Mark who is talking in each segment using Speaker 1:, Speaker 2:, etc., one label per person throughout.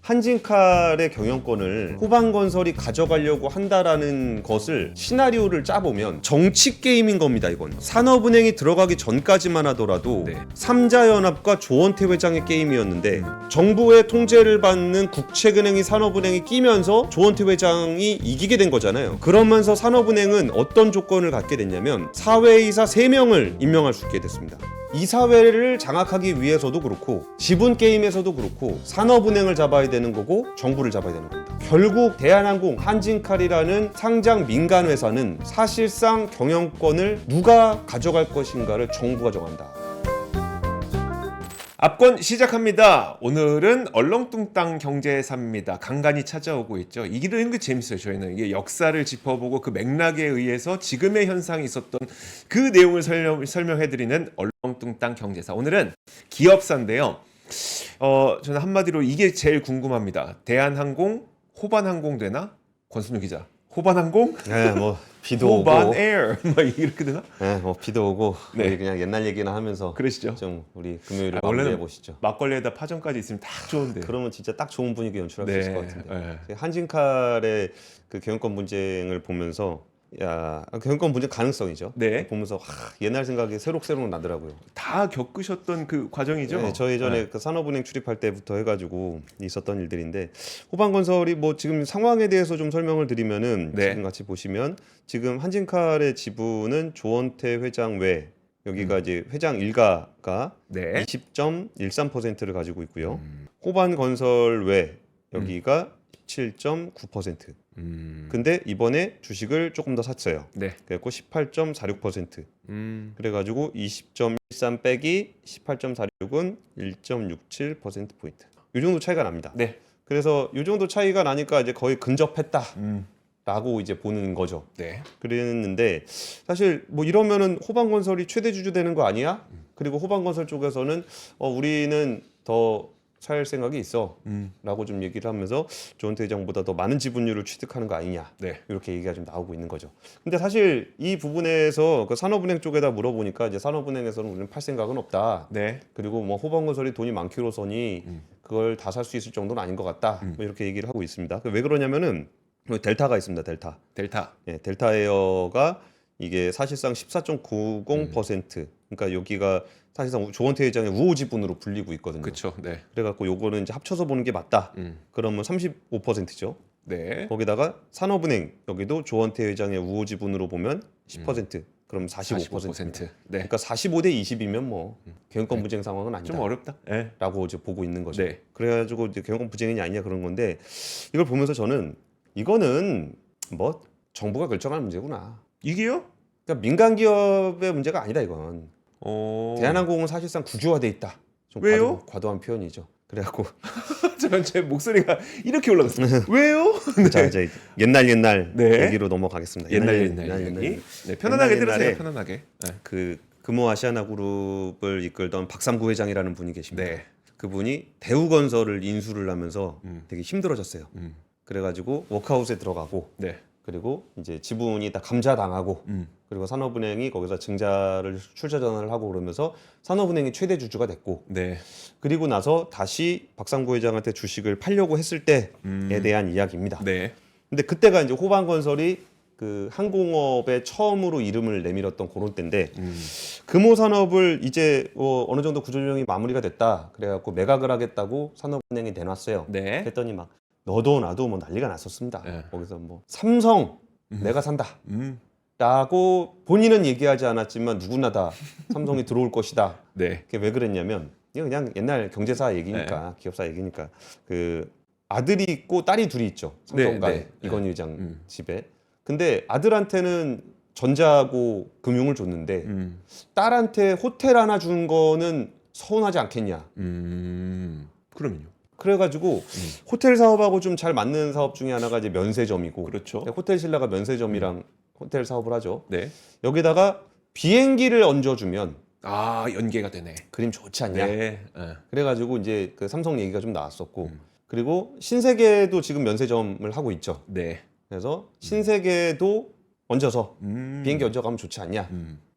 Speaker 1: 한진칼의 경영권을 호반건설이 가져가려고 한다라는 것을 시나리오를 짜보면 정치 게임인 겁니다. 이건 산업은행이 들어가기 전까지만 하더라도
Speaker 2: 네.
Speaker 1: 삼자연합과 조원태 회장의 게임이었는데 정부의 통제를 받는 국책은행이 산업은행이 끼면서 조원태 회장이 이기게 된 거잖아요. 그러면서 산업은행은 어떤 조건을 갖게 됐냐면 사회이사 3명을 임명할 수 있게 됐습니다. 이사회를 장악하기 위해서도 그렇고 지분 게임에서도 그렇고 산업은행을 잡아야 되는 거고 정부를 잡아야 되는 겁니다. 결국 대한항공, 한진칼이라는 상장 민간 회사는 사실상 경영권을 누가 가져갈 것인가를 정부가 정한다.
Speaker 2: 압권 시작합니다. 오늘은 얼렁뚱땅 경제사입니다. 간간히 찾아오고 있죠. 이런 게 재밌어요. 저희는 이게 역사를 짚어보고 그 맥락에 의해서 지금의 현상이 있었던 그 내용을 설명해드리는 얼렁뚱땅 경제사. 오늘은 기업사인데요. 저는 한마디로 이게 제일 궁금합니다. 대한항공, 호반항공 되나? 권순우 기자. 호반항공?
Speaker 1: 네, 뭐 비도
Speaker 2: 호반
Speaker 1: 오고,
Speaker 2: 에어 막 이렇게 되나?
Speaker 1: 네, 뭐 비도 오고,
Speaker 2: 네.
Speaker 1: 우리 그냥 옛날 얘기나 하면서
Speaker 2: 그러시죠.
Speaker 1: 좀 우리 금요일을
Speaker 2: 원래는
Speaker 1: 마무리해 보시죠.
Speaker 2: 막걸리에다 파전까지 있으면 딱 좋은데.
Speaker 1: 그러면 진짜 딱 좋은 분위기 연출할 수
Speaker 2: 네,
Speaker 1: 있을 것 같은데.
Speaker 2: 네.
Speaker 1: 한진칼의 그 경영권 분쟁을 보면서 경영권 분쟁 가능성이죠.
Speaker 2: 네.
Speaker 1: 보면서 옛날 생각이 새록새록 나더라고요.
Speaker 2: 다 겪으셨던 그 과정이죠.
Speaker 1: 네, 저 예전에 그 산업은행 출입할 때부터 해가지고 있었던 일들인데 호반건설이 뭐 지금 상황에 대해서 좀 설명을 드리면은
Speaker 2: 네.
Speaker 1: 지금 같이 보시면 지금 한진칼의 지분은 조원태 회장 외 여기가 이제 회장 일가가
Speaker 2: 네.
Speaker 1: 20.13%를 가지고 있고요. 호반건설 외 여기가 17.9%. 근데 이번에 주식을 조금 더 샀어요.
Speaker 2: 네.
Speaker 1: 그래갖고 18.46%. 그래가지고 20.13 빼기 18.46은 1.67%포인트. 이 정도 차이가 납니다.
Speaker 2: 네.
Speaker 1: 그래서 이 정도 차이가 나니까 이제 거의 근접했다. 라고 이제 보는 거죠.
Speaker 2: 네.
Speaker 1: 그랬는데 사실 뭐 이러면은 호반건설이 최대 주주 되는 거 아니야? 그리고 호반건설 쪽에서는 우리는 더 살 생각이 있어 라고 좀 얘기를 하면서 조원태 회장보다 더 많은 지분율을 취득하는 거 아니냐
Speaker 2: 네.
Speaker 1: 이렇게 얘기가 좀 나오고 있는 거죠. 근데 사실 이 부분에서 그 산업은행 쪽에다 물어보니까 이제 산업은행에서는 우리는 팔 생각은 없다.
Speaker 2: 네.
Speaker 1: 그리고 뭐 호반건설이 돈이 많기로서니 그걸 다 살 수 있을 정도는 아닌 것 같다. 뭐 이렇게 얘기를 하고 있습니다. 왜 그러냐면은 델타가 있습니다. 델타.
Speaker 2: 델타.
Speaker 1: 델타에어가 이게 사실상 14.90%. 그러니까 여기가 사실상 조원태 회장의 우호 지분으로 불리고 있거든요.
Speaker 2: 그렇죠. 네.
Speaker 1: 그래갖고 요거는 이제 합쳐서 보는 게 맞다. 그러면 35%죠.
Speaker 2: 네.
Speaker 1: 거기다가 산업은행 여기도 조원태 회장의 우호 지분으로 보면 10%. 그럼 45%.
Speaker 2: 네.
Speaker 1: 그러니까 45대 20이면 뭐 경영권 분쟁 상황은 아니다.
Speaker 2: 좀 어렵다. 네.
Speaker 1: 라고 이제 보고 있는 거죠.
Speaker 2: 네.
Speaker 1: 그래가지고 이제 경영권 분쟁이냐 아니냐 그런 건데 이걸 보면서 저는 이거는 뭐 정부가 결정할 문제구나.
Speaker 2: 이게요?
Speaker 1: 그러니까 민간 기업의 문제가 아니다 이건. 대한항공은 사실상 국유화돼 있다. 좀
Speaker 2: 왜요?
Speaker 1: 과도한 표현이죠. 그래갖고
Speaker 2: 제 목소리가 이렇게 올라갔어요. 왜요?
Speaker 1: 자 이제 옛날
Speaker 2: 네.
Speaker 1: 얘기로 넘어가겠습니다.
Speaker 2: 옛날 얘기. 네, 편안하게
Speaker 1: 옛날에
Speaker 2: 들으세요. 편안하게. 네.
Speaker 1: 그 금호 아시아나그룹을 이끌던 박삼구 회장이라는 분이 계십니다.
Speaker 2: 네.
Speaker 1: 그분이 대우건설을 인수를 하면서 되게 힘들어졌어요. 그래가지고 워크아웃에 들어가고
Speaker 2: 네.
Speaker 1: 그리고 이제 지분이 다 감자당하고 그리고 산업은행이 거기서 증자를 출자 전환을 하고 그러면서 산업은행이 최대 주주가 됐고
Speaker 2: 네.
Speaker 1: 그리고 나서 다시 박상구 회장한테 주식을 팔려고 했을 때에 대한 이야기입니다.
Speaker 2: 네.
Speaker 1: 근데 그때가 이제 호반건설이 그 항공업에 처음으로 이름을 내밀었던 그런 때인데 금호산업을 이제 어느 정도 구조조정이 마무리가 됐다 그래갖고 매각을 하겠다고 산업은행이 내놨어요.
Speaker 2: 네.
Speaker 1: 했더니 막 너도 나도 뭐 난리가 났었습니다.
Speaker 2: 네.
Speaker 1: 거기서 뭐 삼성 내가 산다 라고 본인은 얘기하지 않았지만 누구나 다 삼성이 들어올 것이다.
Speaker 2: 네.
Speaker 1: 그게 왜 그랬냐면 이거 그냥 옛날 경제사 얘기니까 기업사 얘기니까 그 아들이 있고 딸이 둘이 있죠. 삼성과
Speaker 2: 네.
Speaker 1: 이건희 회장 집에. 근데 아들한테는 전자하고 금융을 줬는데 딸한테 호텔 하나 준 거는 서운하지 않겠냐.
Speaker 2: 그럼요.
Speaker 1: 그래가지고 호텔 사업하고 좀 잘 맞는 사업 중에 하나가 이제 면세점이고
Speaker 2: 그렇죠.
Speaker 1: 호텔 신라가 면세점이랑 호텔 사업을 하죠.
Speaker 2: 네.
Speaker 1: 여기다가 비행기를 얹어주면
Speaker 2: 연계가 되네.
Speaker 1: 그림 좋지 않냐.
Speaker 2: 네.
Speaker 1: 그래가지고 이제 그 삼성 얘기가 좀 나왔었고 그리고 신세계도 지금 면세점을 하고 있죠.
Speaker 2: 네.
Speaker 1: 그래서 신세계도 얹어서 비행기 얹어가면 좋지 않냐.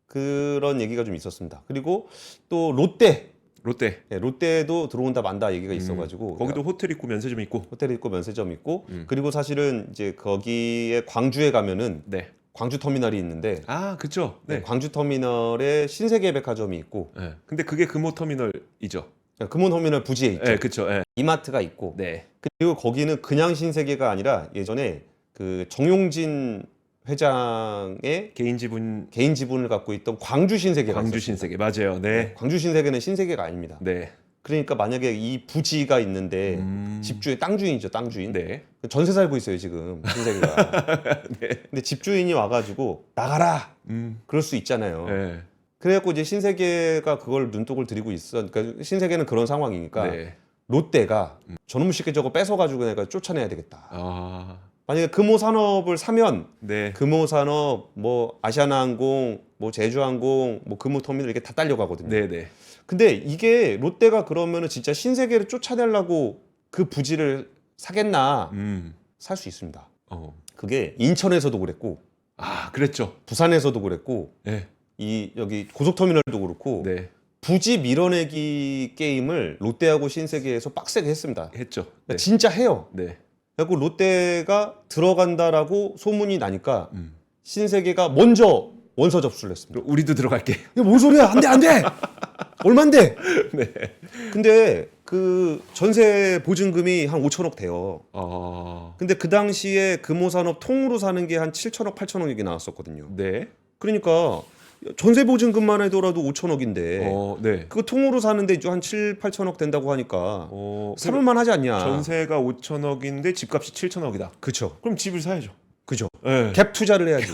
Speaker 1: 그런 얘기가 좀 있었습니다. 그리고 또 롯데
Speaker 2: 롯데.
Speaker 1: 예, 롯데도 들어온다 만다 얘기가 있어가지고
Speaker 2: 거기도 호텔 있고 면세점 있고.
Speaker 1: 호텔 있고 면세점 있고 그리고 사실은 이제 거기에 광주에 가면은
Speaker 2: 네.
Speaker 1: 광주 터미널이 있는데
Speaker 2: 아, 그쵸. 네.
Speaker 1: 광주 터미널에 신세계 백화점이 있고
Speaker 2: 네. 근데 그게 금호 터미널이죠.
Speaker 1: 금호 터미널 부지에 있죠.
Speaker 2: 네, 그쵸. 네.
Speaker 1: 이마트가 있고
Speaker 2: 네.
Speaker 1: 그리고 거기는 그냥 신세계가 아니라 예전에 그 정용진 회장의
Speaker 2: 개인 지분
Speaker 1: 개인 지분을 갖고 있던 광주 신세계가
Speaker 2: 광주
Speaker 1: 있었습니다.
Speaker 2: 신세계 맞아요. 네.
Speaker 1: 광주 신세계는 신세계가 아닙니다.
Speaker 2: 네.
Speaker 1: 그러니까 만약에 이 부지가 있는데 집주인 땅 주인이죠, 땅 주인.
Speaker 2: 네.
Speaker 1: 전세 살고 있어요 지금 신세계가.
Speaker 2: 네.
Speaker 1: 근데 집주인이 와가지고 나가라. 그럴 수 있잖아요.
Speaker 2: 네.
Speaker 1: 그래갖고 이제 신세계가 그걸 눈독을 들이고 있어. 그러니까 신세계는 그런 상황이니까
Speaker 2: 네.
Speaker 1: 롯데가 저놈 새끼 저거 뺏어가지고 내가 쫓아내야 되겠다.
Speaker 2: 아.
Speaker 1: 만약에 금호 산업을 사면
Speaker 2: 네.
Speaker 1: 금호 산업, 뭐 아시아나항공, 뭐 제주항공, 뭐 금호 터미널 이렇게 다 딸려가거든요.
Speaker 2: 네, 네.
Speaker 1: 근데 이게 롯데가 그러면은 진짜 신세계를 쫓아내려고 그 부지를 사겠나? 살 수 있습니다.
Speaker 2: 어.
Speaker 1: 그게 인천에서도 그랬고,
Speaker 2: 아, 그랬죠.
Speaker 1: 부산에서도 그랬고,
Speaker 2: 네.
Speaker 1: 이 여기 고속터미널도 그렇고,
Speaker 2: 네.
Speaker 1: 부지 밀어내기 게임을 롯데하고 신세계에서 빡세게 했습니다.
Speaker 2: 했죠.
Speaker 1: 그러니까
Speaker 2: 네.
Speaker 1: 진짜 해요.
Speaker 2: 네.
Speaker 1: 그리고 롯데가 들어간다라고 소문이 나니까 신세계가 먼저 원서 접수를 했습니다.
Speaker 2: 그럼 우리도 들어갈게.
Speaker 1: 이게 뭔 소리야? 안 돼, 안 돼! 얼만데?
Speaker 2: 네.
Speaker 1: 근데 그 전세 보증금이 한 5천억 돼요. 근데 그 당시에 금호산업 통으로 사는 게 한 7천억, 8천억이 나왔었거든요.
Speaker 2: 네.
Speaker 1: 그러니까 전세 보증금만 해더라도 5천억인데
Speaker 2: 네.
Speaker 1: 그거 통으로 사는데 이제 한 7, 8천억 된다고 하니까
Speaker 2: 그럼
Speaker 1: 살만 하지 않냐?
Speaker 2: 전세가 5천억인데 집값이 7천억이다.
Speaker 1: 그쵸.
Speaker 2: 그럼 집을 사야죠.
Speaker 1: 그죠.
Speaker 2: 네.
Speaker 1: 갭 투자를 해야지.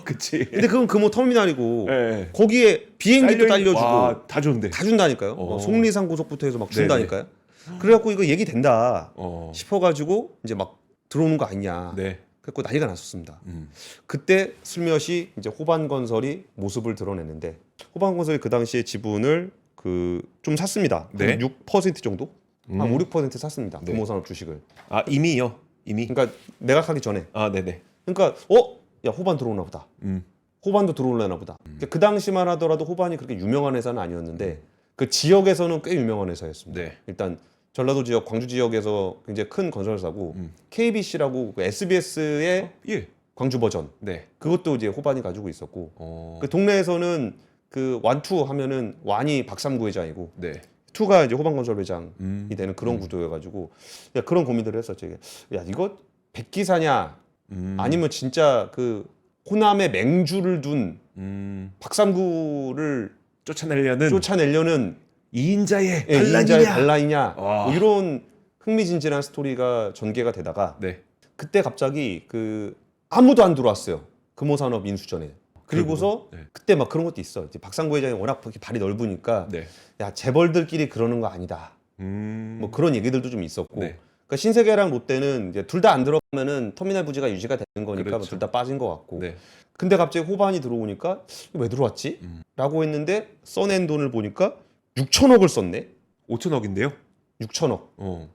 Speaker 2: 그치.
Speaker 1: 근데 그건 금호 터미널이고
Speaker 2: 네.
Speaker 1: 거기에 비행기도 딸려주고
Speaker 2: 와, 다 좋은데.
Speaker 1: 다 준다니까요. 속리산 고속부터 해서 막 준다니까요. 그래갖고 이거 얘기 된다 싶어가지고 이제 막 들어오는 거 아니냐.
Speaker 2: 네.
Speaker 1: 그래갖고 난리가 났었습니다. 그때 슬며시 이제 호반건설이 모습을 드러냈는데 호반건설이 그 당시에 지분을 그 좀 샀습니다.
Speaker 2: 네.
Speaker 1: 한 6% 정도? 한 5, 6% 샀습니다.
Speaker 2: 네.
Speaker 1: 금호산업 주식을.
Speaker 2: 아, 이미요. 이미.
Speaker 1: 그러니까 매각하기 전에.
Speaker 2: 아, 네네.
Speaker 1: 그러니까 야 호반 들어오나 보다. 호반도 들어올려나 보다. 그러니까 그 당시만 하더라도 호반이 그렇게 유명한 회사는 아니었는데 그 지역에서는 꽤 유명한 회사였습니다.
Speaker 2: 네.
Speaker 1: 일단 전라도 지역, 광주 지역에서 굉장히 큰 건설사고 KBC라고 그 SBS의
Speaker 2: 예.
Speaker 1: 광주 버전
Speaker 2: 네.
Speaker 1: 그것도 이제 호반이 가지고 있었고 그 동네에서는 그 완투 하면은 완이 박삼구 회장이고
Speaker 2: 네.
Speaker 1: 투가 이제 호반건설 회장이 되는 그런 구도여가지고 야, 그런 고민들을 했었죠. 이게. 야 이거 백기사냐 아니면 진짜 그 호남에 맹주를 둔 박삼구를 쫓아내려는
Speaker 2: 2인자의
Speaker 1: 예,
Speaker 2: 반란이냐?
Speaker 1: 이인자의 반란이냐
Speaker 2: 와.
Speaker 1: 뭐 이런 흥미진진한 스토리가 전개가 되다가
Speaker 2: 네.
Speaker 1: 그때 갑자기 그 아무도 안 들어왔어요. 금호산업 인수전에. 그리고서
Speaker 2: 네.
Speaker 1: 그때 막 그런 것도 있어. 이제 박상구 회장이 워낙 이렇게 발이 넓으니까
Speaker 2: 네.
Speaker 1: 야 재벌들끼리 그러는 거 아니다. 뭐 그런 얘기들도 좀 있었고.
Speaker 2: 네.
Speaker 1: 그러니까 신세계랑 롯데는 이제 둘 다 안 들어가면은 터미널 부지가 유지가 되는 거니까
Speaker 2: 그렇죠.
Speaker 1: 둘 다 빠진 것 같고.
Speaker 2: 네.
Speaker 1: 근데 갑자기 호반이 들어오니까 왜 들어왔지? 라고 했는데 써낸 돈을 보니까 6천억을 썼네.
Speaker 2: 5천억인데요.
Speaker 1: 6천억.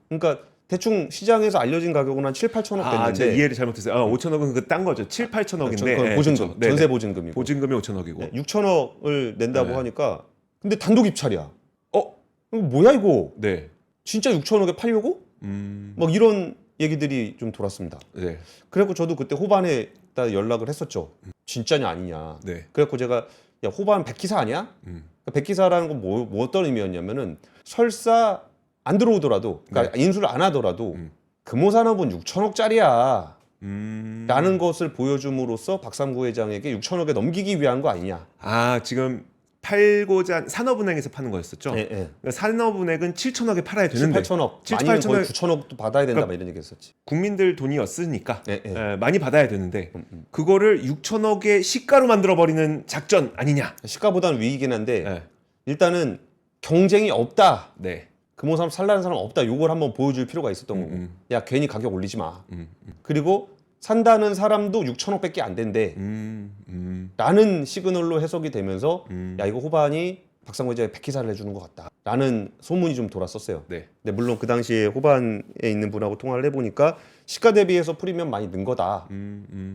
Speaker 1: 그러니까 대충 시장에서 알려진 가격은 한 7, 8천억
Speaker 2: 아,
Speaker 1: 됐는데
Speaker 2: 제가 이해를 잘못했어요. 5천억은 그 딴 거죠. 7, 8천억인데
Speaker 1: 그건 보증금,
Speaker 2: 그쵸. 네네.
Speaker 1: 전세 보증금이고
Speaker 2: 보증금이 5천억이고.
Speaker 1: 6천억을 낸다고
Speaker 2: 네.
Speaker 1: 하니까 근데 단독 입찰이야. 이거 뭐야 이거?
Speaker 2: 네.
Speaker 1: 진짜 6천억에 팔려고? 막 이런 얘기들이 좀 돌았습니다.
Speaker 2: 네.
Speaker 1: 그래갖고 저도 그때 호반에 다 연락을 했었죠. 진짜냐 아니냐.
Speaker 2: 네.
Speaker 1: 그래갖고 제가 야 호반 백기사 아니야? 그러니까 백기사라는 건 뭐 어떤 의미였냐면은 설사 안 들어오더라도 그러니까 인수를 안 하더라도 금호산업은 6천억짜리야. 라는 것을 보여줌으로써 박삼구 회장에게 6천억에 넘기기 위한 거 아니냐.
Speaker 2: 아, 지금 팔고자 산업은행에서 파는 거였었죠.
Speaker 1: 예, 예.
Speaker 2: 그러니까 산업은행은 7천억에 팔아야
Speaker 1: 7,
Speaker 2: 되는데
Speaker 1: 8천억,
Speaker 2: 7,
Speaker 1: 많이는 거의
Speaker 2: 8천억
Speaker 1: 9천억도 받아야 된다
Speaker 2: 그러니까
Speaker 1: 막 이런 얘기 했었지.
Speaker 2: 국민들 돈이었으니까
Speaker 1: 예, 예.
Speaker 2: 많이 받아야 되는데 그거를 6천억의 시가로 만들어 버리는 작전 아니냐.
Speaker 1: 시가보다는 위이긴 한데
Speaker 2: 네.
Speaker 1: 일단은 경쟁이 없다.
Speaker 2: 네.
Speaker 1: 금호산업 살라는 사람 없다. 요걸 한번 보여줄 필요가 있었던 거고. 야 괜히 가격 올리지 마. 그리고 산다는 사람도 6천억밖에 안 된대. 라는 시그널로 해석이 되면서 야 이거 호반이 박상구 회장이 백기사를 해주는 것 같다. 라는 소문이 좀 돌았었어요.
Speaker 2: 네.
Speaker 1: 근데 물론 그 당시에 호반에 있는 분하고 통화를 해보니까 시가 대비해서 프리미엄 많이 는 거다.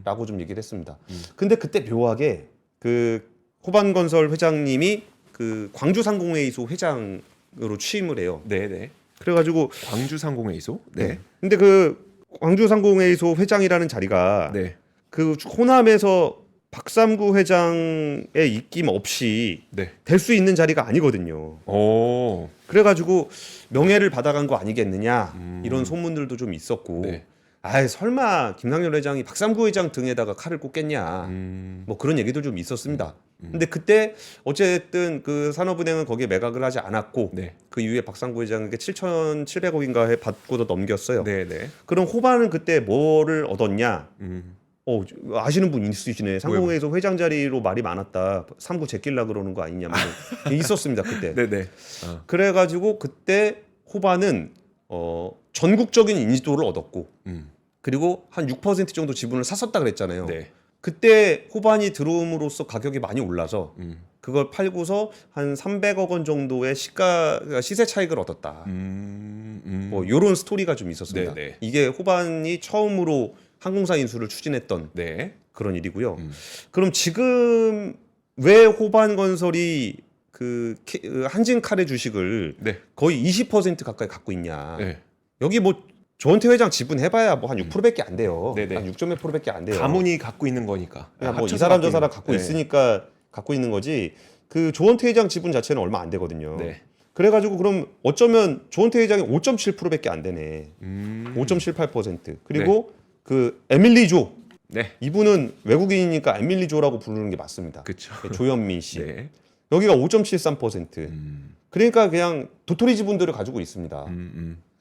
Speaker 1: 라고 좀 얘기를 했습니다. 근데 그때 묘하게 그 호반건설 회장님이 그 광주상공회의소 회장이었어요. 회장으로 취임을 해요.
Speaker 2: 네네.
Speaker 1: 그래가지고
Speaker 2: 광주 상공회의소. 네.
Speaker 1: 근데 그 광주 상공회의소 회장이라는 자리가
Speaker 2: 네.
Speaker 1: 그 호남에서 박삼구 회장의 입김 없이
Speaker 2: 네.
Speaker 1: 될 수 있는 자리가 아니거든요.
Speaker 2: 오.
Speaker 1: 그래가지고 명예를 받아간 거 아니겠느냐 이런 소문들도 좀 있었고
Speaker 2: 네.
Speaker 1: 아 설마 김상렬 회장이 박삼구 회장 등에다가 칼을 꽂겠냐 뭐 그런 얘기도 좀 있었습니다. 근데 그때 어쨌든 그 산업은행은 거기에 매각을 하지 않았고
Speaker 2: 네.
Speaker 1: 그 이후에 박삼구 회장에게 7,700억인가 받고도 넘겼어요.
Speaker 2: 네네.
Speaker 1: 그럼 호반은 그때 뭐를 얻었냐? 아시는 분 있으시네. 상공회의소 회장 자리로 말이 많았다. 3구 제낄라 그러는 거 아니냐. 뭐 있었습니다 그때.
Speaker 2: 네네.
Speaker 1: 그래가지고 그때 호반은 전국적인 인지도를 얻었고 그리고 한 6% 정도 지분을 샀었다 그랬잖아요.
Speaker 2: 네.
Speaker 1: 그때 호반이 들어옴으로써 가격이 많이 올라서 그걸 팔고서 한 300억 원 정도의 시세 차익을 얻었다. 뭐 이런 스토리가 좀 있었습니다.
Speaker 2: 네네.
Speaker 1: 이게 호반이 처음으로 항공사 인수를 추진했던
Speaker 2: 네.
Speaker 1: 그런 일이고요. 그럼 지금 왜 호반건설이 그 한진칼의 주식을
Speaker 2: 네.
Speaker 1: 거의 20% 가까이 갖고 있냐?
Speaker 2: 네.
Speaker 1: 여기 뭐 조원태 회장 지분 해봐야 뭐 한 6%밖에 안 돼요.
Speaker 2: 네네.
Speaker 1: 한 6몇 프로밖에 안 돼요.
Speaker 2: 가문이 갖고 있는 거니까.
Speaker 1: 그냥 뭐 이
Speaker 2: 합쳐서
Speaker 1: 사람 저
Speaker 2: 갖고
Speaker 1: 사람
Speaker 2: 있는-
Speaker 1: 갖고
Speaker 2: 네.
Speaker 1: 있으니까 갖고 있는 거지. 그 조원태 회장 지분 자체는 얼마 안 되거든요.
Speaker 2: 네.
Speaker 1: 그래가지고 그럼 어쩌면 조원태 회장이 5.7%밖에 안 되네. 5.78%. 그리고 그 에밀리조
Speaker 2: 네.
Speaker 1: 이분은 외국인이니까 에밀리조라고 부르는 게 맞습니다.
Speaker 2: 그렇죠.
Speaker 1: 조현민 씨.
Speaker 2: 네.
Speaker 1: 여기가 5.73%. 그러니까 그냥 도토리 지분들을 가지고 있습니다.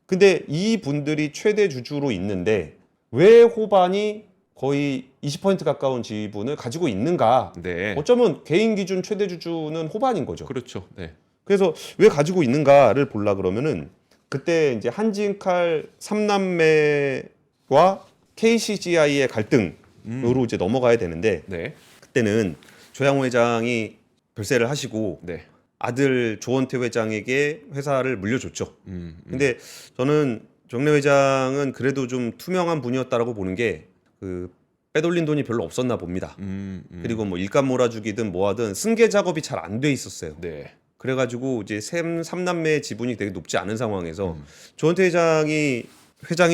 Speaker 1: 근데 이 분들이 최대 주주로 있는데 왜 호반이 거의 20% 가까운 지분을 가지고 있는가?
Speaker 2: 네.
Speaker 1: 어쩌면 개인 기준 최대 주주는 호반인 거죠.
Speaker 2: 그렇죠. 네.
Speaker 1: 그래서 왜 가지고 있는가를 보려 그러면은 그때 이제 한진칼 3남매와 KCGI의 갈등으로 이제 넘어가야 되는데
Speaker 2: 네.
Speaker 1: 그때는 조양호 회장이 별세를 하시고
Speaker 2: 네.
Speaker 1: 아들 조원태 회장에게 회사를 물려줬죠. 근데 저는 정래 회장은 그래도 좀 투명한 분이었다라고 보는 게 그 빼돌린 돈이 별로 없었나 봅니다. 그리고 뭐 일감 몰아주기든 뭐하든 승계 작업이 잘 안 돼 있었어요.
Speaker 2: 네.
Speaker 1: 그래가지고 이제 삼남매의 지분이 되게 높지 않은 상황에서 조원태 회장이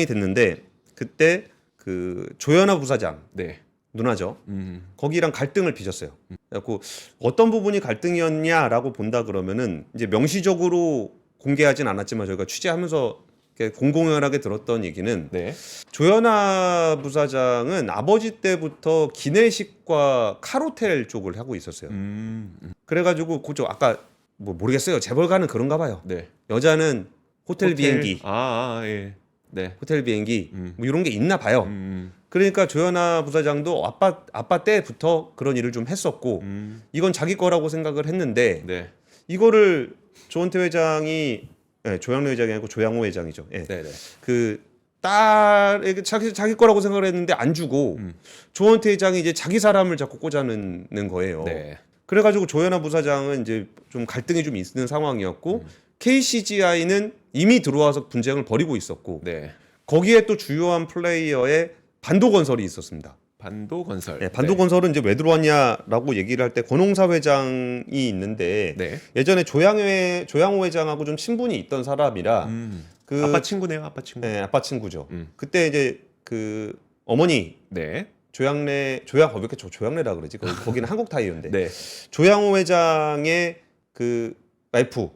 Speaker 1: 됐는데 그때 그 조현아 부사장
Speaker 2: 네.
Speaker 1: 누나죠. 거기랑 갈등을 빚었어요. 그래갖고 어떤 부분이 갈등이었냐라고 본다 그러면은 이제 명시적으로 공개하진 않았지만 저희가 취재하면서 이렇게 공공연하게 들었던 얘기는
Speaker 2: 네.
Speaker 1: 조현아 부사장은 아버지 때부터 기내식과 카로텔 쪽을 하고 있었어요. 그래가지고 그쪽 아까 뭐 모르겠어요. 재벌가는 그런가 봐요.
Speaker 2: 네.
Speaker 1: 여자는 호텔 비행기,
Speaker 2: 예. 네.
Speaker 1: 호텔 비행기 뭐 이런 게 있나 봐요. 그러니까 조현아 부사장도 아빠 때부터 그런 일을 좀 했었고 이건 자기 거라고 생각을 했는데
Speaker 2: 네.
Speaker 1: 이거를 조원태 회장이 조양래 회장이 아니고 조양호 회장이죠. 예.
Speaker 2: 네, 네.
Speaker 1: 그 딸에게 자기 거라고 생각을 했는데 안 주고 조원태 회장이 이제 자기 사람을 자꾸 꽂아넣는 거예요.
Speaker 2: 네.
Speaker 1: 그래가지고 조현아 부사장은 이제 좀 갈등이 좀 있는 상황이었고 KCGI는 이미 들어와서 분쟁을 벌이고 있었고
Speaker 2: 네.
Speaker 1: 거기에 또 주요한 플레이어의 반도건설이 있었습니다.
Speaker 2: 반도건설.
Speaker 1: 네, 반도건설은 이제 왜 들어왔냐라고 얘기를 할 때 권홍사 회장이 있는데
Speaker 2: 네.
Speaker 1: 예전에 조양호 회장하고 좀 친분이 있던 사람이라 그
Speaker 2: 아빠 친구네요. 아빠 친구.
Speaker 1: 네, 아빠 친구죠. 그때 이제 그 어머니
Speaker 2: 네.
Speaker 1: 왜 이렇게 조양래라 그러지? 거기는 한국 타이어인데
Speaker 2: 네.
Speaker 1: 조양호 회장의 그 와이프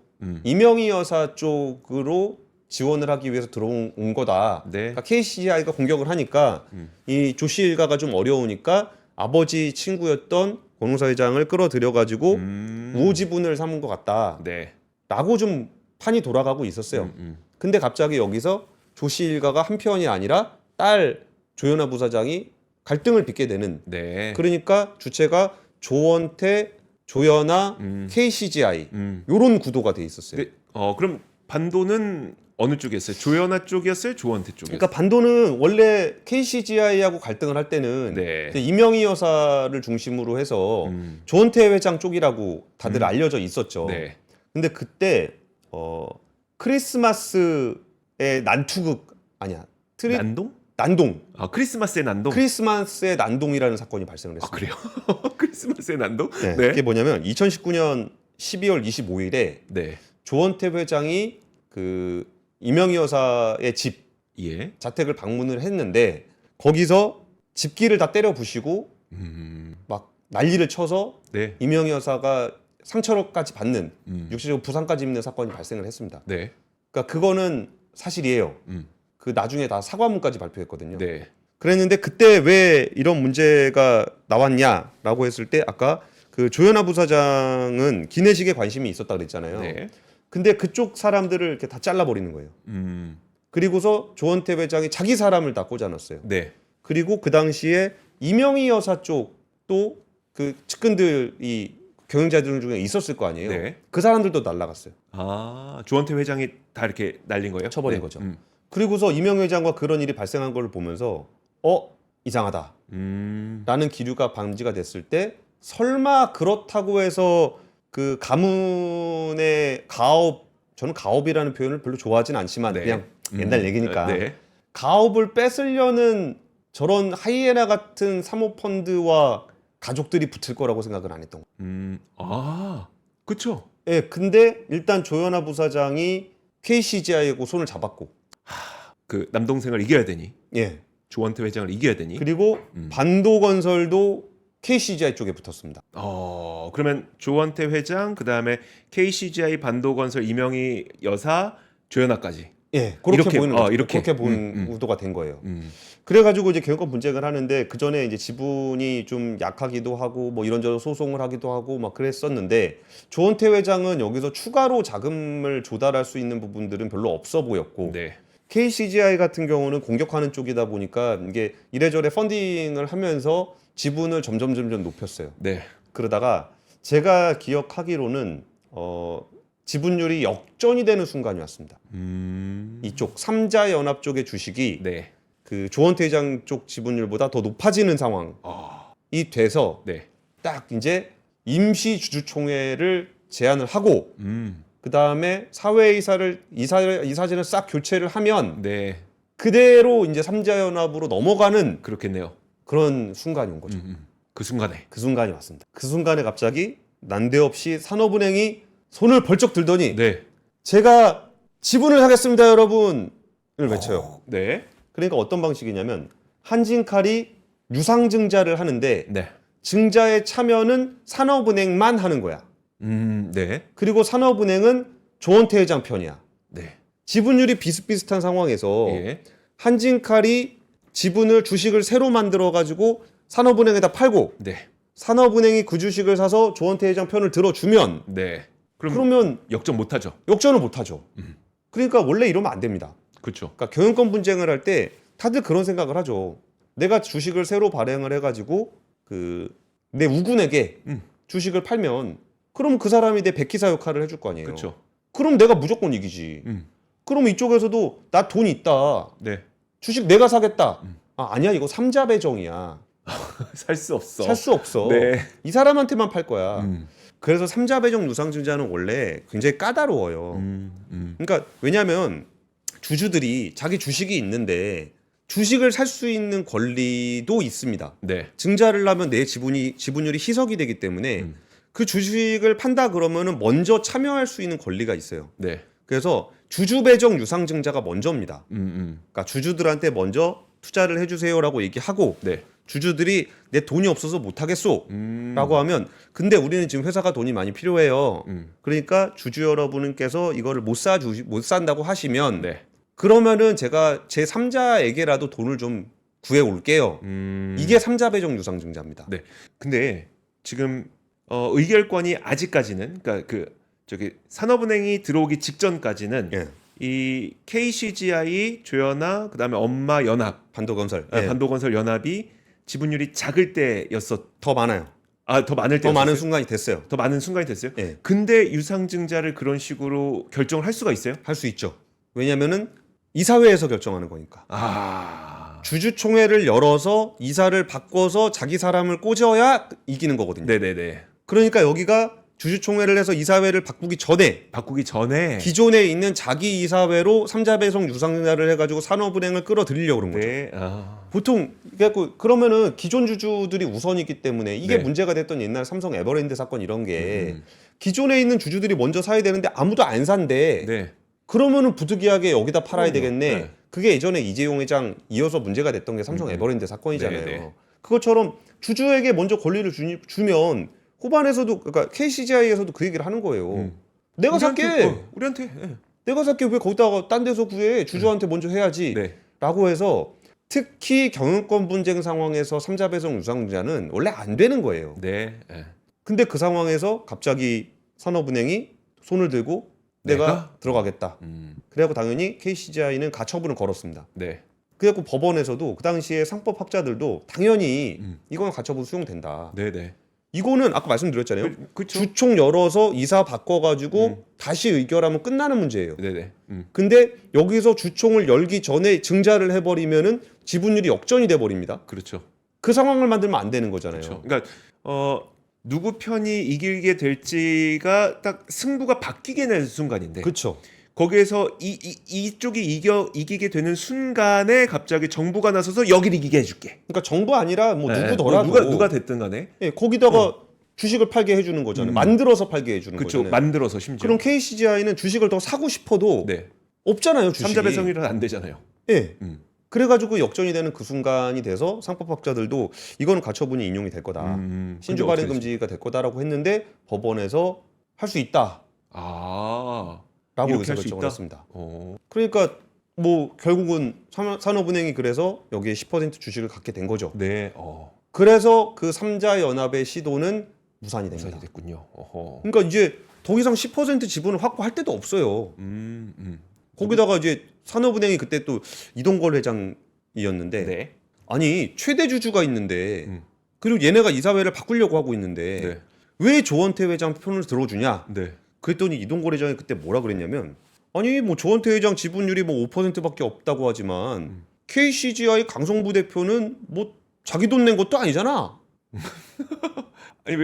Speaker 1: 이명희 여사 쪽으로 지원을 하기 위해서 들어온 거다.
Speaker 2: 네.
Speaker 1: 그러니까 KCGI가 공격을 하니까 이 조씨 일가가 좀 어려우니까 아버지 친구였던 권홍사 회장을 끌어들여 가지고 우호 지분을 삼은 것 같다.
Speaker 2: 네.
Speaker 1: 라고 좀 판이 돌아가고 있었어요. 근데 갑자기 여기서 조씨 일가가 한편이 아니라 딸 조현아 부사장이 갈등을 빚게 되는.
Speaker 2: 네.
Speaker 1: 그러니까 주체가 조원태, 조현아, KCGI 요런 구도가 돼 있었어요.
Speaker 2: 네. 그럼 반도는 어느 쪽이었어요? 조현아 쪽이었어요? 조원태 쪽이었어요?
Speaker 1: 그러니까 반도는 원래 KCGI하고 갈등을 할 때는
Speaker 2: 네.
Speaker 1: 이제 이명희 여사를 중심으로 해서 조원태 회장 쪽이라고 다들 알려져 있었죠.
Speaker 2: 네.
Speaker 1: 근데 그때 크리스마스의 난투극 아니야.
Speaker 2: 난동?
Speaker 1: 난동.
Speaker 2: 크리스마스의 난동.
Speaker 1: 크리스마스의 난동이라는 사건이 발생을 했습니다.
Speaker 2: 그래요? 크리스마스의 난동?
Speaker 1: 네. 그게 뭐냐면 2019년 12월 25일에
Speaker 2: 네.
Speaker 1: 조원태 회장이 그 이명희 여사의 집
Speaker 2: 예.
Speaker 1: 자택을 방문을 했는데 거기서 집기를 다 때려 부시고 막 난리를 쳐서
Speaker 2: 네.
Speaker 1: 이명희 여사가 상처까지 받는
Speaker 2: 육체적
Speaker 1: 부상까지 입는 사건이 발생을 했습니다.
Speaker 2: 네.
Speaker 1: 그러니까 그거는 사실이에요.
Speaker 2: 음.
Speaker 1: 그 나중에 다 사과문까지 발표했거든요.
Speaker 2: 네.
Speaker 1: 그랬는데 그때 왜 이런 문제가 나왔냐라고 했을 때 아까 그 조현아 부사장은 기내식에 관심이 있었다 그랬잖아요.
Speaker 2: 네.
Speaker 1: 근데 그쪽 사람들을 이렇게 다 잘라버리는 거예요. 그리고서 조원태 회장이 자기 사람을 다 꽂아놨어요.
Speaker 2: 네.
Speaker 1: 그리고 그 당시에 이명희 여사 쪽도 그 측근들이 경영자들 중에 있었을 거 아니에요.
Speaker 2: 네.
Speaker 1: 그 사람들도 날라갔어요.
Speaker 2: 아, 조원태 회장이 다 이렇게 날린 거예요?
Speaker 1: 쳐버린
Speaker 2: 네.
Speaker 1: 거죠. 그리고서 이명희 회장과 그런 일이 발생한 걸 보면서 이상하다. 라는 기류가 방지가 됐을 때 설마 그렇다고 해서 그 가문의 가업, 저는 가업이라는 표현을 별로 좋아하진 않지만
Speaker 2: 네.
Speaker 1: 그냥 옛날 얘기니까
Speaker 2: 네.
Speaker 1: 가업을 뺏으려는 저런 하이에나 같은 사모펀드와 가족들이 붙을 거라고 생각은 안 했던 거예요.
Speaker 2: 아, 그렇죠.
Speaker 1: 예, 근데 일단 조현아 부사장이 KCGI하고 손을 잡았고,
Speaker 2: 그 남동생을 이겨야 되니,
Speaker 1: 예,
Speaker 2: 조원태 회장을 이겨야 되니.
Speaker 1: 그리고 반도건설도 KCGI 쪽에 붙었습니다.
Speaker 2: 그러면 조원태 회장, 그 다음에 KCGI, 반도건설, 이명희 여사, 조현아까지.
Speaker 1: 예, 그렇게
Speaker 2: 이렇게,
Speaker 1: 보이는 거죠.
Speaker 2: 이렇게.
Speaker 1: 그렇게 보는 구도가 된 거예요.
Speaker 2: 음.
Speaker 1: 그래가지고 이제 개혁권 분쟁을 하는데 그 전에 이제 지분이 좀 약하기도 하고 뭐 이런저런 소송을 하기도 하고 막 그랬었는데 조원태 회장은 여기서 추가로 자금을 조달할 수 있는 부분들은 별로 없어 보였고
Speaker 2: 네.
Speaker 1: KCGI 같은 경우는 공격하는 쪽이다 보니까 이게 이래저래 펀딩을 하면서 지분을 점점 높였어요.
Speaker 2: 네.
Speaker 1: 그러다가 제가 기억하기로는 지분율이 역전이 되는 순간이 왔습니다. 이쪽 삼자연합 쪽의 주식이
Speaker 2: 네.
Speaker 1: 그 조원태 회장 쪽 지분율보다 더 높아지는 상황이 돼서
Speaker 2: 네.
Speaker 1: 딱 이제 임시 주주총회를 제안을 하고 그 다음에 이사진을 싹 교체를 하면
Speaker 2: 네.
Speaker 1: 그대로 이제 삼자연합으로 넘어가는
Speaker 2: 그렇겠네요.
Speaker 1: 그런 순간이 온 거죠.
Speaker 2: 그 순간에.
Speaker 1: 그 순간이 왔습니다. 그 순간에 갑자기 난데없이 산업은행이 손을 벌쩍 들더니
Speaker 2: 네.
Speaker 1: 제가 지분을 하겠습니다, 여러분을 외쳐요.
Speaker 2: 네.
Speaker 1: 그러니까 어떤 방식이냐면 한진칼이 유상증자를 하는데
Speaker 2: 네.
Speaker 1: 증자의 참여는 산업은행만 하는 거야.
Speaker 2: 네.
Speaker 1: 그리고 산업은행은 조원태 회장 편이야.
Speaker 2: 네.
Speaker 1: 지분율이 비슷비슷한 상황에서
Speaker 2: 예.
Speaker 1: 한진칼이 지분을 주식을 새로 만들어 가지고 산업은행에다 팔고
Speaker 2: 네.
Speaker 1: 산업은행이 그 주식을 사서 조원태 회장 편을 들어주면
Speaker 2: 네.
Speaker 1: 그러면
Speaker 2: 역전 못 하죠.
Speaker 1: 역전을 못 하죠. 그러니까 원래 이러면 안 됩니다.
Speaker 2: 그렇죠.
Speaker 1: 그러니까 경영권 분쟁을 할 때 다들 그런 생각을 하죠. 내가 주식을 새로 발행을 해가지고 그 내 우군에게 주식을 팔면 그럼 그 사람이 내 백기사 역할을 해줄 거 아니에요.
Speaker 2: 그렇죠.
Speaker 1: 그럼 내가 무조건 이기지. 그럼 이쪽에서도 나 돈 있다.
Speaker 2: 네.
Speaker 1: 주식 내가 사겠다. 아니야 이거 삼자 배정이야.
Speaker 2: 살 수 없어.
Speaker 1: 살 수 없어.
Speaker 2: 네.
Speaker 1: 이 사람한테만 팔 거야. 그래서 삼자 배정 유상증자는 원래 굉장히 까다로워요. 그러니까 왜냐하면 주주들이 자기 주식이 있는데 주식을 살 수 있는 권리도 있습니다.
Speaker 2: 네.
Speaker 1: 증자를 하면 내 지분율이 희석이 되기 때문에 그 주식을 판다 그러면은 먼저 참여할 수 있는 권리가 있어요.
Speaker 2: 네.
Speaker 1: 그래서 주주 배정 유상증자가 먼저입니다.
Speaker 2: 음.
Speaker 1: 그러니까 주주들한테 먼저 투자를 해주세요라고 얘기하고
Speaker 2: 네.
Speaker 1: 주주들이 내 돈이 없어서 못하겠소라고 하면 근데 우리는 지금 회사가 돈이 많이 필요해요. 그러니까 주주 여러분께서 이거를 못 산다고 하시면
Speaker 2: 네.
Speaker 1: 그러면은 제가 제 3자에게라도 돈을 좀 구해 올게요. 이게 3자 배정 유상증자입니다.
Speaker 2: 네. 근데 지금 의결권이 아직까지는 그러니까 그 저기 산업은행이 들어오기 직전까지는
Speaker 1: 예.
Speaker 2: 이 KCGI, 조연아, 그다음에 엄마 연합,
Speaker 1: 반도건설.
Speaker 2: 아, 반도건설 연합이 지분율이 작을 때였었.
Speaker 1: 더 많아요.
Speaker 2: 더 많을 때.
Speaker 1: 더 많은 순간이 됐어요.
Speaker 2: 더 많은 순간이 됐어요.
Speaker 1: 예.
Speaker 2: 근데 유상증자를 그런 식으로 결정을 할 수가 있어요?
Speaker 1: 할 수 있죠. 왜냐면은 이사회에서 결정하는 거니까. 주주총회를 열어서 이사를 바꿔서 자기 사람을 꽂아야 이기는 거거든요.
Speaker 2: 네네네.
Speaker 1: 그러니까 여기가 주주총회를 해서 이사회를 바꾸기 전에 기존에 있는 자기 이사회로 삼자배송 유상증자를 해가지고 산업은행을 끌어들이려고 그런 거죠.
Speaker 2: 네.
Speaker 1: 보통 그러면은 기존 주주들이 우선이기 때문에 이게
Speaker 2: 네.
Speaker 1: 문제가 됐던 옛날 삼성 에버랜드 사건 이런 게 기존에 있는 주주들이 먼저 사야 되는데 아무도 안 산대.
Speaker 2: 네.
Speaker 1: 그러면은 부두기하게 여기다 팔아야
Speaker 2: 그럼요.
Speaker 1: 되겠네.
Speaker 2: 네.
Speaker 1: 그게 예전에 이재용 회장 이어서 문제가 됐던 게 삼성 에버랜드 사건이잖아요.
Speaker 2: 네, 네.
Speaker 1: 그것처럼 주주에게 먼저 권리를 주면 후반에서도 그러니까 KCGI에서도 그 얘기를 하는 거예요. 내가 살게.
Speaker 2: 우리한테. 네.
Speaker 1: 내가 살게 왜 거기다가 딴 데서 구해? 주주한테 먼저 해야지.
Speaker 2: 네.
Speaker 1: 라고 해서 특히 경영권 분쟁 상황에서 삼자 배송 유상증자는 원래 안 되는 거예요.
Speaker 2: 네. 네.
Speaker 1: 근데 그 상황에서 갑자기 산업은행이 손을 들고 내가 들어가겠다. 그래갖고 당연히 KCGI는 가처분을 걸었습니다.
Speaker 2: 네.
Speaker 1: 그래갖고 법원에서도 그 당시에 상법학자들도 당연히 이건 가처분 수용된다.
Speaker 2: 네, 네.
Speaker 1: 이거는 아까 말씀드렸잖아요.
Speaker 2: 그렇죠.
Speaker 1: 주총 열어서 이사 바꿔가지고 다시 의결하면 끝나는 문제예요.
Speaker 2: 네, 네.
Speaker 1: 근데 여기서 주총을 열기 전에 증자를 해버리면은 지분율이 역전이 돼버립니다.
Speaker 2: 그렇죠.
Speaker 1: 그 상황을 만들면 안 되는 거잖아요.
Speaker 2: 그렇죠. 그러니까 누구 편이 이기게 될지가 딱 승부가 바뀌게 되는 순간인데
Speaker 1: 그렇죠.
Speaker 2: 거기에서 이쪽이 이기게 되는 순간에 갑자기 정부가 나서서 여기를 이기게 해줄게.
Speaker 1: 그러니까 정부 아니라 뭐
Speaker 2: 네.
Speaker 1: 누구더라도
Speaker 2: 누가 됐든 간에
Speaker 1: 예, 거기다가 주식을 팔게 해주는 거잖아요. 만들어서 팔게 해주는
Speaker 2: 그렇죠.
Speaker 1: 거잖아요.
Speaker 2: 만들어서 심지어.
Speaker 1: 그럼 KCGI는 주식을 더 사고 싶어도
Speaker 2: 네.
Speaker 1: 없잖아요. 주식이.
Speaker 2: 삼자 배송이란 안 되잖아요.
Speaker 1: 예. 그래가지고 역전이 되는 그 순간이 돼서 상법학자들도 이거는 가처분이 인용이 될 거다. 신주 발행 금지가 될 거다라고 했는데 법원에서 할 수 있다.
Speaker 2: 아.
Speaker 1: 라고
Speaker 2: 이렇게
Speaker 1: 의사
Speaker 2: 할 수
Speaker 1: 결정을
Speaker 2: 있다?
Speaker 1: 했습니다.
Speaker 2: 어.
Speaker 1: 그러니까 뭐 결국은 산업은행이 그래서 여기에 10% 주식을 갖게 된 거죠.
Speaker 2: 네.
Speaker 1: 그래서 그 삼자 연합의 시도는 무산이 됩니다.
Speaker 2: 무산이 됐군요. 어허.
Speaker 1: 그러니까 이제 더 이상 10% 지분을 확보할 데도 없어요. 거기다가 이제 산업은행이 그때 또 이동걸 회장이었는데
Speaker 2: 네.
Speaker 1: 아니 최대 주주가 있는데 그리고 얘네가 이사회를 바꾸려고 하고 있는데
Speaker 2: 네.
Speaker 1: 왜 조원태 회장 편을 들어주냐?
Speaker 2: 네.
Speaker 1: 그랬더니 이동걸 회장이 그때 뭐라 그랬냐면 아니 뭐 조원태 회장 지분율이 뭐 5%밖에 없다고 하지만 KCGI 강성부 대표는 뭐 자기 돈 낸 것도 아니잖아.
Speaker 2: 아니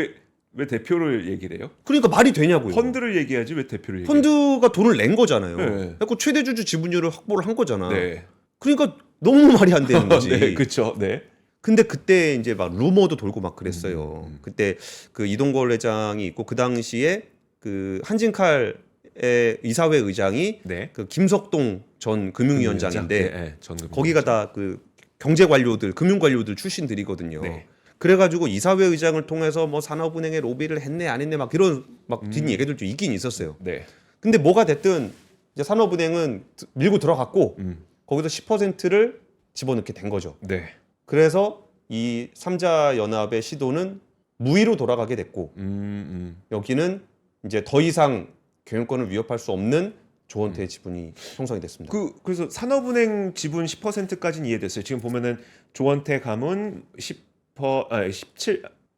Speaker 2: 왜 대표를 얘기를 해요?
Speaker 1: 그러니까 말이 되냐고요.
Speaker 2: 펀드를 얘기하지 왜 대표를 얘기해요?
Speaker 1: 펀드가 돈을 낸 거잖아요.
Speaker 2: 네.
Speaker 1: 그래서 최대 주주 지분율을 확보를 한 거잖아.
Speaker 2: 네.
Speaker 1: 그러니까 너무 말이 안 되는 거지.
Speaker 2: 네, 그렇죠. 네.
Speaker 1: 근데 그때 이제 막 루머도 돌고 막 그랬어요. 그때 그 이동걸 회장이 있고 그 당시에 그 한진칼의 이사회 의장이
Speaker 2: 네.
Speaker 1: 그 김석동 전 금융위원장인데
Speaker 2: 네, 전
Speaker 1: 거기가 다 그 경제 관료들, 금융 관료들 출신들이거든요.
Speaker 2: 네.
Speaker 1: 그래가지고 이사회 의장을 통해서 뭐 산업은행에 로비를 했네 안 했네 막 이런 막 뒷얘기들도 있긴 있었어요.
Speaker 2: 네.
Speaker 1: 근데 뭐가 됐든 이제 산업은행은 밀고 들어갔고 거기서 10%를 집어넣게 된 거죠.
Speaker 2: 네.
Speaker 1: 그래서 이 삼자 연합의 시도는 무위로 돌아가게 됐고 여기는 이제 더 이상 경영권을 위협할 수 없는 조원태의 지분이 형성이 됐습니다.
Speaker 2: 그래서 산업은행 지분 10%까지는 이해됐어요. 지금 보면은 조원태 가문 17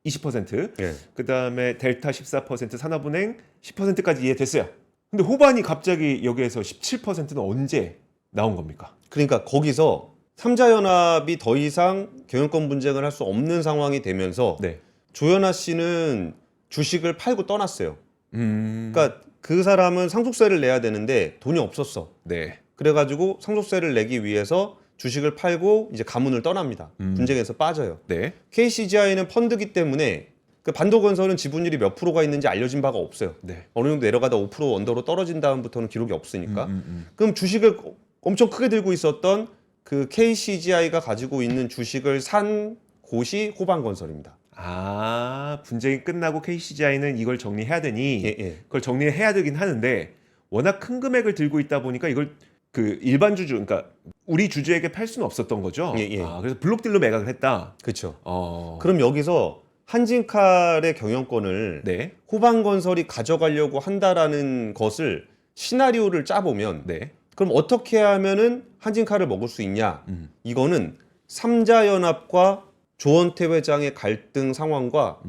Speaker 2: 20%,
Speaker 1: 예.
Speaker 2: 그다음에 델타 14%, 산업은행 10%까지 이해됐어요. 근데 호반이 갑자기 여기에서 17%는 언제 나온 겁니까?
Speaker 1: 그러니까 거기서 삼자 연합이 더 이상 경영권 분쟁을 할 수 없는 상황이 되면서
Speaker 2: 네.
Speaker 1: 조현아 씨는 주식을 팔고 떠났어요.
Speaker 2: 음.
Speaker 1: 그러니까 그 사람은 상속세를 내야 되는데 돈이 없었어.
Speaker 2: 네.
Speaker 1: 그래가지고 상속세를 내기 위해서 주식을 팔고 이제 가문을 떠납니다. 분쟁에서 빠져요.
Speaker 2: 네.
Speaker 1: KCGI는 펀드기 때문에 그 반도건설은 지분율이 몇 프로가 있는지 알려진 바가 없어요.
Speaker 2: 네.
Speaker 1: 어느 정도 내려가다 5% 언더로 떨어진 다음부터는 기록이 없으니까. 그럼 주식을 엄청 크게 들고 있었던 그 KCGI가 가지고 있는 주식을 산 곳이 호반건설입니다.
Speaker 2: 아, 분쟁이 끝나고 KCGI는 이걸 정리해야 되니
Speaker 1: 예.
Speaker 2: 그걸 정리해야 되긴 하는데 워낙 큰 금액을 들고 있다 보니까 이걸 그 일반 주주, 그러니까 우리 주주에게 팔 수는 없었던 거죠.
Speaker 1: 예.
Speaker 2: 아, 그래서 블록딜로 매각을 했다.
Speaker 1: 그렇죠.
Speaker 2: 어.
Speaker 1: 그럼 여기서 한진칼의 경영권을
Speaker 2: 네.
Speaker 1: 호반건설이 가져가려고 한다라는 것을 시나리오를 짜보면
Speaker 2: 네.
Speaker 1: 그럼 어떻게 하면은 한진칼을 먹을 수 있냐? 이거는 삼자연합과 조원태 회장의 갈등 상황과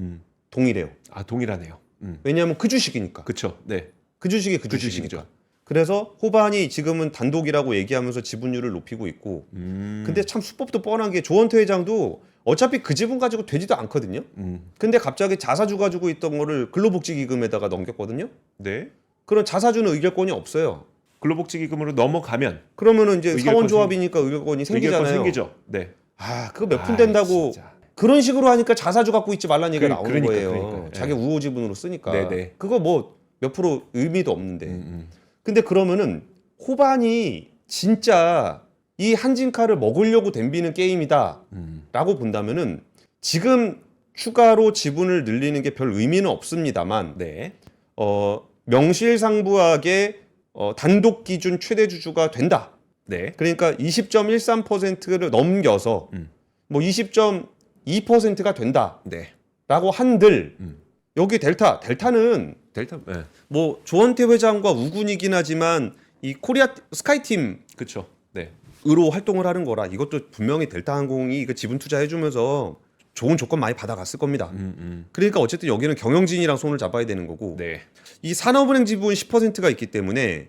Speaker 1: 동일해요.
Speaker 2: 아, 동일하네요.
Speaker 1: 왜냐하면 그 주식이니까.
Speaker 2: 그렇죠. 네.
Speaker 1: 그 주식이 그
Speaker 2: 그
Speaker 1: 주식이니까.
Speaker 2: 주식이죠.
Speaker 1: 그래서 호반이 지금은 단독이라고 얘기하면서 지분율을 높이고 있고 근데 참 수법도 뻔한 게 조원태 회장도 어차피 그 지분 가지고 되지도 않거든요. 근데 갑자기 자사주 가지고 있던 거를 근로복지기금에다가 넘겼거든요.
Speaker 2: 네.
Speaker 1: 그런 자사주는 의결권이 없어요.
Speaker 2: 근로복지기금으로 넘어가면
Speaker 1: 그러면은 이제
Speaker 2: 의결권
Speaker 1: 사원조합이니까 의결권이
Speaker 2: 의결권
Speaker 1: 생기잖아요.
Speaker 2: 생기죠. 네.
Speaker 1: 아, 그거 몇 푼 된다고
Speaker 2: 진짜.
Speaker 1: 그런 식으로 하니까 자사주 갖고 있지 말라는 얘기가 나오는 거예요.
Speaker 2: 그러니까.
Speaker 1: 자기 우호 지분으로 쓰니까.
Speaker 2: 네네.
Speaker 1: 그거 뭐 몇 프로 의미도 없는데.
Speaker 2: 음.
Speaker 1: 근데 그러면은 호반이 진짜 이 한진카를 먹으려고 덤비는 게임이다 라고 본다면은 지금 추가로 지분을 늘리는 게 별 의미는 없습니다만
Speaker 2: 네.
Speaker 1: 명실상부하게 단독 기준 최대 주주가 된다.
Speaker 2: 네.
Speaker 1: 그러니까 20.13%를 넘겨서 뭐 20.2%가 된다라고
Speaker 2: 네.
Speaker 1: 한들 여기 델타는
Speaker 2: 델타. 네.
Speaker 1: 뭐 조원태 회장과 우군이긴 하지만 이 코리아 스카이팀
Speaker 2: 그렇죠. 네.
Speaker 1: 으로 활동을 하는 거라 이것도 분명히 델타항공이 그 지분 투자해주면서 좋은 조건 많이 받아갔을 겁니다. 그러니까 어쨌든 여기는 경영진이랑 손을 잡아야 되는 거고
Speaker 2: 네.
Speaker 1: 이 산업은행 지분 10%가 있기 때문에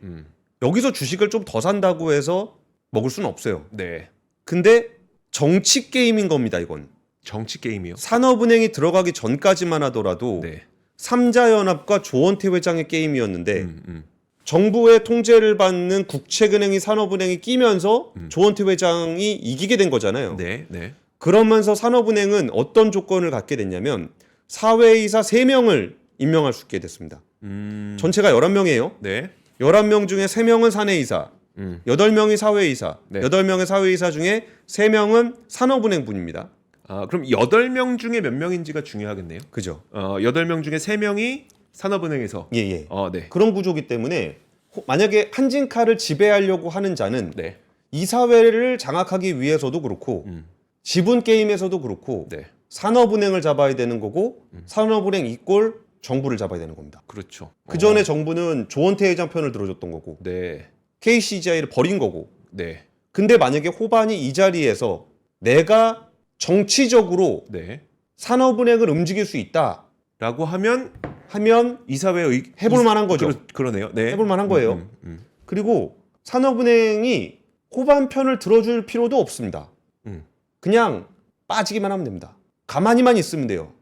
Speaker 1: 여기서 주식을 좀 더 산다고 해서 먹을 수는 없어요.
Speaker 2: 네.
Speaker 1: 근데 정치 게임인 겁니다. 이건
Speaker 2: 정치 게임이요.
Speaker 1: 산업은행이 들어가기 전까지만 하더라도
Speaker 2: 네.
Speaker 1: 삼자연합과 조원태 회장의 게임이었는데
Speaker 2: 음.
Speaker 1: 정부의 통제를 받는 국책은행이 산업은행이 끼면서 조원태 회장이 이기게 된 거잖아요.
Speaker 2: 네. 네.
Speaker 1: 그러면서 산업은행은 어떤 조건을 갖게 됐냐면 사회이사 3명을 임명할 수 있게 됐습니다. 전체가 11명이에요.
Speaker 2: 네.
Speaker 1: 11명 중에 3명은 사내이사, 8명이 사회이사,
Speaker 2: 네.
Speaker 1: 8명의 사회이사 중에 3명은 산업은행 분입니다.
Speaker 2: 아, 그럼 8명 중에 몇 명인지가 중요하겠네요.
Speaker 1: 그죠?
Speaker 2: 8명 중에 3명이 산업은행에서.
Speaker 1: 예.
Speaker 2: 네.
Speaker 1: 그런 구조기 때문에 만약에 한진카를 지배하려고 하는 자는
Speaker 2: 네.
Speaker 1: 이사회를 장악하기 위해서도 그렇고 지분 게임에서도 그렇고
Speaker 2: 네.
Speaker 1: 산업은행을 잡아야 되는 거고 산업은행 이꼴 정부를 잡아야 되는 겁니다.
Speaker 2: 그렇죠.
Speaker 1: 그 전에 정부는 조원태 회장 편을 들어줬던 거고
Speaker 2: 네.
Speaker 1: KCGI를 버린 거고.
Speaker 2: 네.
Speaker 1: 근데 만약에 호반이 이 자리에서 내가 정치적으로
Speaker 2: 네.
Speaker 1: 산업은행을 움직일 수 있다
Speaker 2: 라고 하면
Speaker 1: 이사회의 해볼 만한 거죠.
Speaker 2: 그러네요. 네.
Speaker 1: 해볼 만한 거예요. 그리고 산업은행이 호반 편을 들어줄 필요도 없습니다. 그냥 빠지기만 하면 됩니다. 가만히만 있으면 돼요.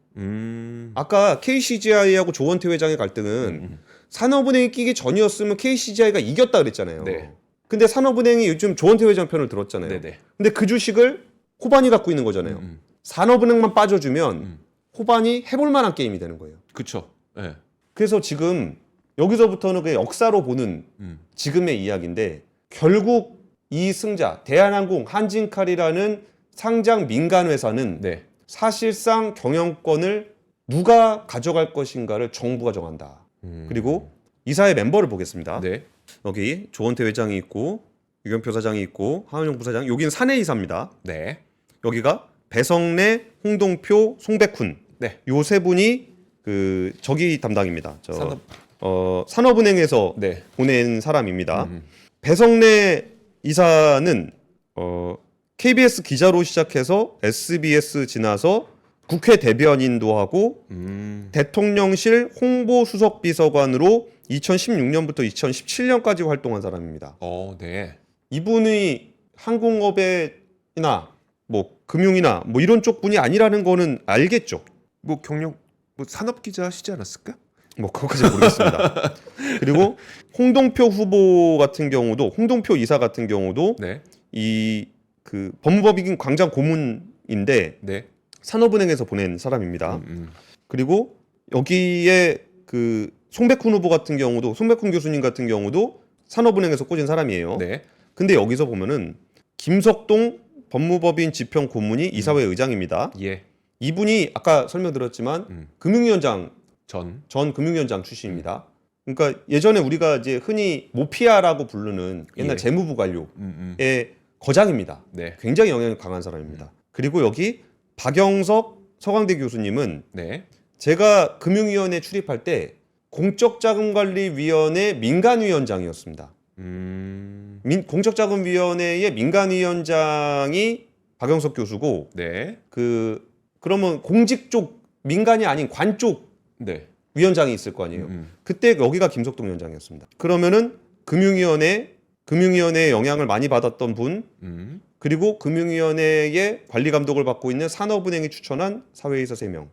Speaker 1: 아까 KCGI하고 조원태 회장의 갈등은 산업은행이 끼기 전이었으면 KCGI가 이겼다 그랬잖아요.
Speaker 2: 네.
Speaker 1: 근데 산업은행이 요즘 조원태 회장 편을 들었잖아요.
Speaker 2: 네네.
Speaker 1: 근데 그 주식을 호반이 갖고 있는 거잖아요. 산업은행만 빠져주면 호반이 해볼 만한 게임이 되는 거예요.
Speaker 2: 그렇죠. 네.
Speaker 1: 그래서 지금 여기서부터는 그 역사로 보는 지금의 이야기인데 결국 이 승자 대한항공 한진칼이라는 상장 민간 회사는
Speaker 2: 네.
Speaker 1: 사실상 경영권을 누가 가져갈 것인가를 정부가 정한다. 그리고 이사회 멤버를 보겠습니다.
Speaker 2: 네.
Speaker 1: 여기 조원태 회장이 있고 유경표 사장이 있고 하은영 부사장. 여기는 사내이사입니다.
Speaker 2: 네.
Speaker 1: 여기가 배성래, 홍동표, 송백훈.
Speaker 2: 네.
Speaker 1: 요 세 분이 그 저기 담당입니다. 산업은행에서
Speaker 2: 네.
Speaker 1: 보낸 사람입니다. 배성래 이사는 KBS 기자로 시작해서 SBS 지나서 국회 대변인도 하고 대통령실 홍보수석비서관으로 2016년부터 2017년까지 활동한 사람입니다.
Speaker 2: 네.
Speaker 1: 이분이 항공업이나 뭐 금융이나 뭐 이런 쪽 분이 아니라는 거는 알겠죠.
Speaker 2: 뭐 경력 산업 기자 하시지 않았을까?
Speaker 1: 뭐 그것까지 모르겠습니다. 그리고 홍동표 후보 같은 경우도 홍동표 이사 같은 경우도
Speaker 2: 네.
Speaker 1: 이 그 법무법인 광장 고문인데
Speaker 2: 네.
Speaker 1: 산업은행에서 보낸 사람입니다. 그리고 여기에 그 송백훈 후보 같은 경우도 송백훈 교수님 같은 경우도 산업은행에서 꽂은 사람이에요.
Speaker 2: 네.
Speaker 1: 근데 여기서 보면은 김석동 법무법인 지평 고문이 이사회 의장입니다.
Speaker 2: 예.
Speaker 1: 이분이 아까 설명드렸지만 금융위원장 전 금융위원장 출신입니다. 그러니까 예전에 우리가 이제 흔히 모피아라고 부르는 옛날
Speaker 2: 예.
Speaker 1: 재무부 관료의 거장입니다.
Speaker 2: 네.
Speaker 1: 굉장히 영향력 강한 사람입니다. 그리고 여기 박영석 서강대 교수님은
Speaker 2: 네.
Speaker 1: 제가 금융위원회 출입할 때 공적자금관리위원회 민간위원장이었습니다. 공적자금위원회의 민간위원장이 박영석 교수고
Speaker 2: 네.
Speaker 1: 그러면 공직 쪽 민간이 아닌 관 쪽
Speaker 2: 네.
Speaker 1: 위원장이 있을 거 아니에요. 그때 여기가 김석동 위원장이었습니다. 그러면은 금융위원회의 영향을 많이 받았던 분, 그리고 금융위원회의 관리 감독을 받고 있는 산업은행이 추천한 사회이사 3명.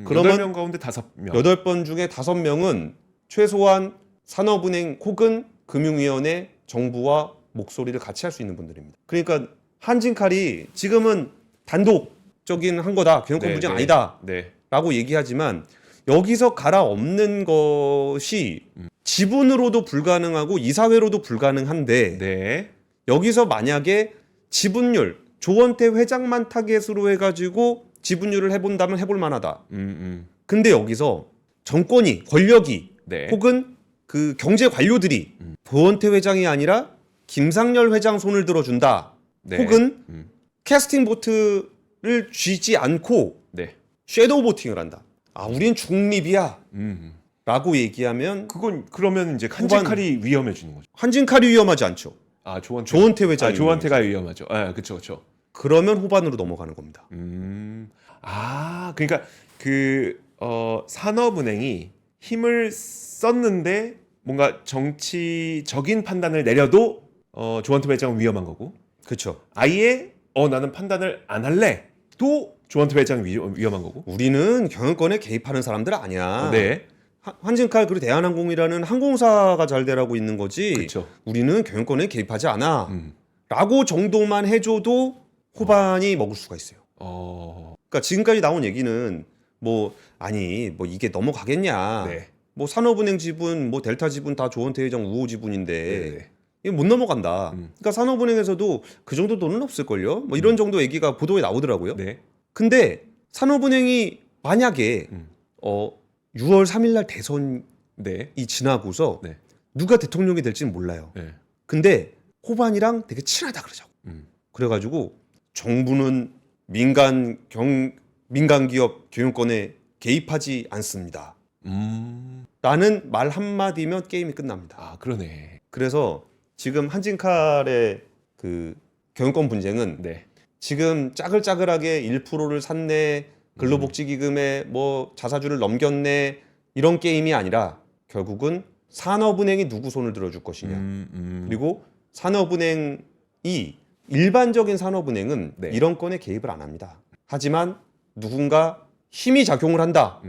Speaker 1: 그러면
Speaker 2: 8명 가운데 5명.
Speaker 1: 8번 중에 5명은 최소한 산업은행 혹은 금융위원회, 정부와 목소리를 같이 할 수 있는 분들입니다. 그러니까 한진칼이 지금은 단독 정치적인 한 거다. 경영권
Speaker 2: 네,
Speaker 1: 분쟁
Speaker 2: 네.
Speaker 1: 아니다.
Speaker 2: 네.
Speaker 1: 라고 얘기하지만 여기서 갈아엎는 것이 지분으로도 불가능하고 이사회로도 불가능한데
Speaker 2: 네.
Speaker 1: 여기서 만약에 지분율 조원태 회장만 타겟으로 해가지고 지분율을 해본다면 해볼 만하다. 근데 여기서 정권이 권력이
Speaker 2: 네.
Speaker 1: 혹은 그 경제 관료들이 조원태 회장이 아니라 김상열 회장 손을 들어준다.
Speaker 2: 네.
Speaker 1: 혹은 캐스팅 보트를 쥐지 않고
Speaker 2: 네.
Speaker 1: 섀도우 보팅을 한다. 아, 우린 중립이야.
Speaker 2: 음.
Speaker 1: 라고 얘기하면
Speaker 2: 그건 그러면 이제 한진칼이 위험해지는 거죠.
Speaker 1: 한진칼이 위험하지 않죠.
Speaker 2: 아,
Speaker 1: 조원태 회장이
Speaker 2: 조원태가 위험하죠. 아, 그렇죠, 그렇죠.
Speaker 1: 그러면 호반으로 넘어가는 겁니다.
Speaker 2: 아, 그러니까 산업은행이 힘을 썼는데 뭔가 정치적인 판단을 내려도 조원태 회장은 위험한 거고,
Speaker 1: 그렇죠.
Speaker 2: 아예 나는 판단을 안 할래. 또 조원태 회장이 위험한 거고.
Speaker 1: 우리는 경영권에 개입하는 사람들 아니야.
Speaker 2: 네,
Speaker 1: 한진칼 그리고 대한항공이라는 항공사가 잘 되라고 있는 거지.
Speaker 2: 그렇죠.
Speaker 1: 우리는 경영권에 개입하지 않아. 라고 정도만 해줘도 호반이 먹을 수가 있어요. 그러니까 지금까지 나온 얘기는 뭐 이게 넘어가겠냐.
Speaker 2: 네.
Speaker 1: 뭐 산업은행 지분, 뭐 델타 지분 다 조원태 회장 우호 지분인데
Speaker 2: 네.
Speaker 1: 이게 못 넘어간다. 그러니까 산업은행에서도 그 정도 돈은 없을걸요. 뭐 이런 정도 얘기가 보도에 나오더라고요.
Speaker 2: 네.
Speaker 1: 근데 산업은행이 만약에 6월 3일날 대선이
Speaker 2: 네.
Speaker 1: 지나고서
Speaker 2: 네.
Speaker 1: 누가 대통령이 될지는 몰라요.
Speaker 2: 네.
Speaker 1: 근데 호반이랑 되게 친하다 그러자고. 그래가지고 정부는 민간 기업 경영권에 개입하지 않습니다. 라는 말 한마디면 게임이 끝납니다.
Speaker 2: 아, 그러네.
Speaker 1: 그래서 지금 한진칼의 그 경영권 분쟁은
Speaker 2: 네.
Speaker 1: 지금 짜글짜글하게 1%를 샀네, 근로복지기금에 뭐 자사주를 넘겼네, 이런 게임이 아니라 결국은 산업은행이 누구 손을 들어줄 것이냐. 그리고 산업은행이 일반적인 산업은행은
Speaker 2: 네.
Speaker 1: 이런 건에 개입을 안 합니다. 하지만 누군가 힘이 작용을 한다.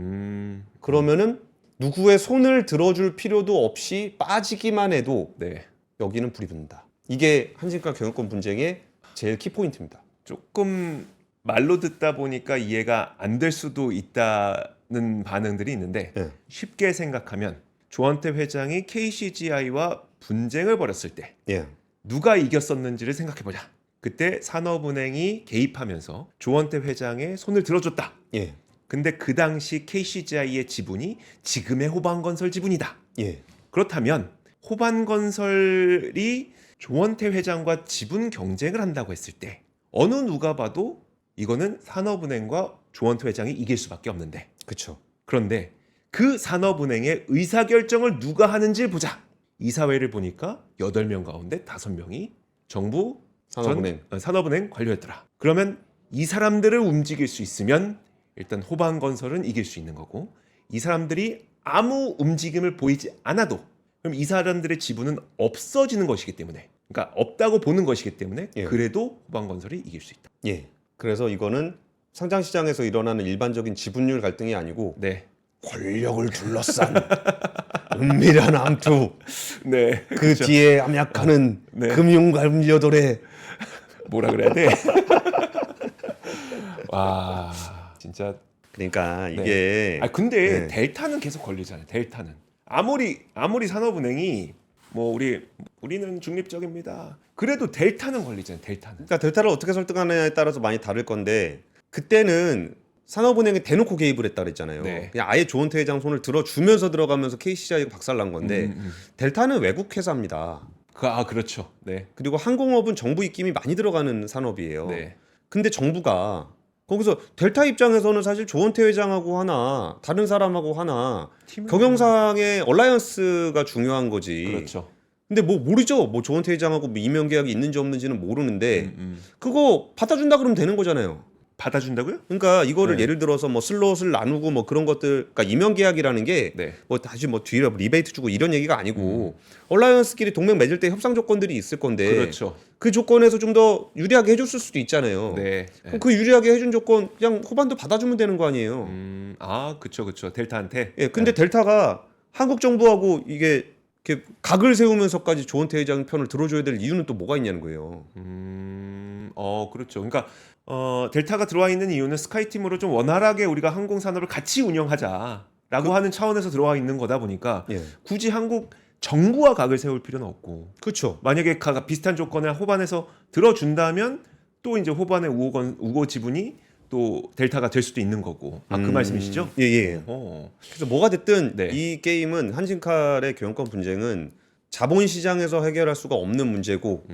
Speaker 1: 그러면은 누구의 손을 들어줄 필요도 없이 빠지기만 해도
Speaker 2: 네.
Speaker 1: 여기는 불이 붙는다. 이게 한진칼 경영권 분쟁의 제일 키포인트입니다.
Speaker 2: 조금 말로 듣다 보니까 이해가 안 될 수도 있다는 반응들이 있는데
Speaker 1: 네.
Speaker 2: 쉽게 생각하면 조원태 회장이 KCGI와 분쟁을 벌였을 때
Speaker 1: 예.
Speaker 2: 누가 이겼었는지를 생각해보자. 그때 산업은행이 개입하면서 조원태 회장의 손을 들어줬다.
Speaker 1: 예.
Speaker 2: 근데 그 당시 KCGI의 지분이 지금의 호반건설 지분이다.
Speaker 1: 예.
Speaker 2: 그렇다면 호반건설이 조원태 회장과 지분 경쟁을 한다고 했을 때 어느 누가 봐도 이거는 산업은행과 조원태 회장이 이길 수밖에 없는데,
Speaker 1: 그렇죠.
Speaker 2: 그런데 그 산업은행의 의사결정을 누가 하는지를 보자. 이사회를 보니까 8명 가운데 5명이 정부 산업은행 관료였더라. 그러면 이 사람들을 움직일 수 있으면 일단 호반건설은 이길 수 있는 거고, 이 사람들이 아무 움직임을 보이지 않아도 그럼 이 사람들의 지분은 없어지는 것이기 때문에, 그러니까 없다고 보는 것이기 때문에
Speaker 1: 예.
Speaker 2: 그래도 호반건설이 이길 수 있다.
Speaker 1: 예. 그래서 이거는 상장시장에서 일어나는 일반적인 지분율 갈등이 아니고
Speaker 2: 네.
Speaker 1: 권력을 둘러싼 은밀한 암투,
Speaker 2: 네.
Speaker 1: 그 뒤에 암약하는
Speaker 2: 네.
Speaker 1: 금융관료들의
Speaker 2: 뭐라 그래야 돼? 와, 진짜.
Speaker 1: 그러니까 이게
Speaker 2: 네. 아 근데
Speaker 1: 네.
Speaker 2: 델타는 계속 걸리잖아요. 델타는 아무리 산업은행이 뭐 우리는 중립적입니다. 그래도 델타는 걸리잖아요. 델타는.
Speaker 1: 그러니까 델타를 어떻게 설득하느냐에 따라서 많이 다를 건데, 그때는 산업은행에 대놓고 개입을 했다 그랬잖아요.
Speaker 2: 네.
Speaker 1: 그냥 아예 조원태 회장 손을 들어주면서 들어가면서 KCGI가 박살난 건데 델타는 외국 회사입니다.
Speaker 2: 그렇죠. 네.
Speaker 1: 그리고 항공업은 정부 입김이 많이 들어가는 산업이에요.
Speaker 2: 네.
Speaker 1: 근데 정부가 거기서 델타 입장에서는 사실 조원태 회장하고 하나 다른 사람하고 하나 경영상의 얼라이언스가 중요한 거지.
Speaker 2: 그렇죠.
Speaker 1: 근데 뭐 모르죠. 뭐 조원태 회장하고 뭐 이면 계약이 있는지 없는지는 모르는데 그거 받아준다 그러면 되는 거잖아요.
Speaker 2: 받아준다고요?
Speaker 1: 그러니까 이거를
Speaker 2: 네.
Speaker 1: 예를 들어서 뭐 슬롯을 나누고 뭐 그런 것들, 그러니까 이면 계약이라는 게
Speaker 2: 네.
Speaker 1: 뭐 다시 뭐 뒤에 리베이트 주고 이런 얘기가 아니고 얼라이언스끼리 동맹 맺을 때 협상 조건들이 있을 건데
Speaker 2: 그렇죠.
Speaker 1: 그 조건에서 좀 더 유리하게 해줬을 수도 있잖아요.
Speaker 2: 네.
Speaker 1: 그럼 그 유리하게 해준 조건 그냥 호반도 받아주면 되는 거 아니에요.
Speaker 2: 그쵸. 델타한테.
Speaker 1: 예, 근데 델타가 한국 정부하고 이게 이렇게 각을 세우면서까지 조원태 회장 편을 들어줘야 될 이유는 또 뭐가 있냐는 거예요.
Speaker 2: 그렇죠. 그러니까 델타가 들어와 있는 이유는 스카이팀으로 좀 원활하게 우리가 항공 산업을 같이 운영하자라고 하는 차원에서 들어와 있는 거다 보니까
Speaker 1: 예.
Speaker 2: 굳이 한국 정부와 각을 세울 필요는 없고
Speaker 1: 그렇죠.
Speaker 2: 만약에 비슷한 조건을 호반에서 들어준다면 또 이제 호반의 우고 지분이 또 델타가 될 수도 있는 거고. 그 말씀이시죠?
Speaker 1: 예. 그래서 뭐가 됐든
Speaker 2: 네.
Speaker 1: 이 게임은 한신칼의 교환권 분쟁은 자본시장에서 해결할 수가 없는 문제고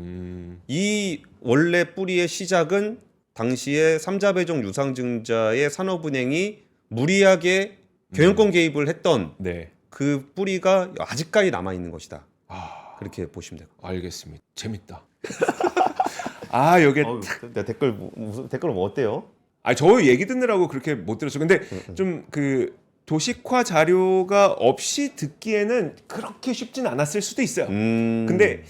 Speaker 1: 이 원래 뿌리의 시작은 당시에 삼자배정 유상증자의 산업은행이 무리하게 교환권 개입을 했던
Speaker 2: 네.
Speaker 1: 그 뿌리가 아직까지 남아 있는 것이다.
Speaker 2: 아,
Speaker 1: 그렇게 보시면 돼요.
Speaker 2: 알겠습니다. 재밌다. 여기
Speaker 1: 댓글 뭐 어때요?
Speaker 2: 저 얘기 듣느라고 그렇게 못 들었죠. 근데 좀 그 도식화 자료가 없이 듣기에는 그렇게 쉽진 않았을 수도 있어요. 근데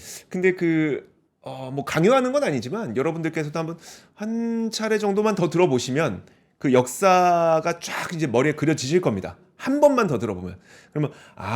Speaker 2: 뭐 강요하는 건 아니지만 여러분들께서도 한 차례 정도만 더 들어보시면 그 역사가 쫙 이제 머리에 그려지실 겁니다. 한 번만 더 들어보면. 그러면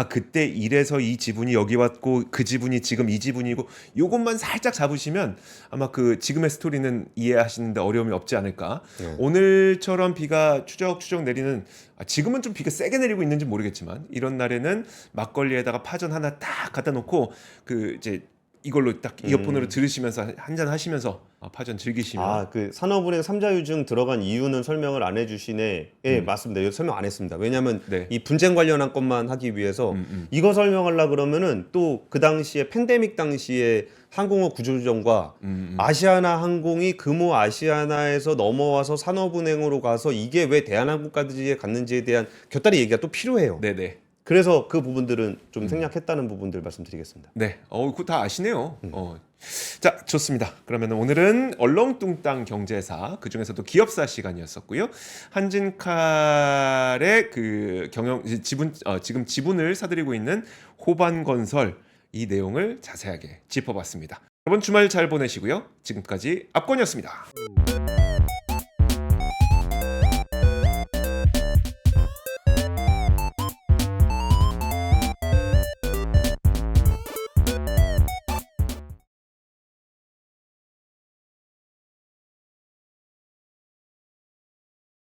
Speaker 2: 그때 이래서 이 지분이 여기 왔고 그 지분이 지금 이 지분이고 요것만 살짝 잡으시면 아마 그 지금의 스토리는 이해하시는데 어려움이 없지 않을까. 오늘처럼 비가 추적추적 내리는 지금은 좀 비가 세게 내리고 있는지 모르겠지만 이런 날에는 막걸리에다가 파전 하나 딱 갖다 놓고 그 이제 이걸로 딱 이어폰으로 들으시면서 한잔 하시면서 파전 즐기시면
Speaker 1: 그 산업은행 삼자유증 들어간 이유는 설명을 안 해주시네. 예, 맞습니다. 이거 설명 안 했습니다. 왜냐하면
Speaker 2: 네.
Speaker 1: 이 분쟁 관련한 것만 하기 위해서 이거 설명하려 그러면은 또 그 당시에 팬데믹 당시에 항공업 구조조정과 아시아나 항공이 금호 아시아나에서 넘어와서 산업은행으로 가서 이게 왜 대한항공까지 갔는지에 대한 곁다리 얘기가 또 필요해요.
Speaker 2: 네네.
Speaker 1: 그래서 그 부분들은 좀 생략했다는 부분들 말씀드리겠습니다.
Speaker 2: 네, 그거 다 아시네요. 자, 좋습니다. 그러면 오늘은 얼렁뚱땅 경제사, 그 중에서도 기업사 시간이었었고요. 한진칼의 그 지금 지분을 사들이고 있는 호반건설 이 내용을 자세하게 짚어봤습니다. 여러분 주말 잘 보내시고요. 지금까지 압권이었습니다.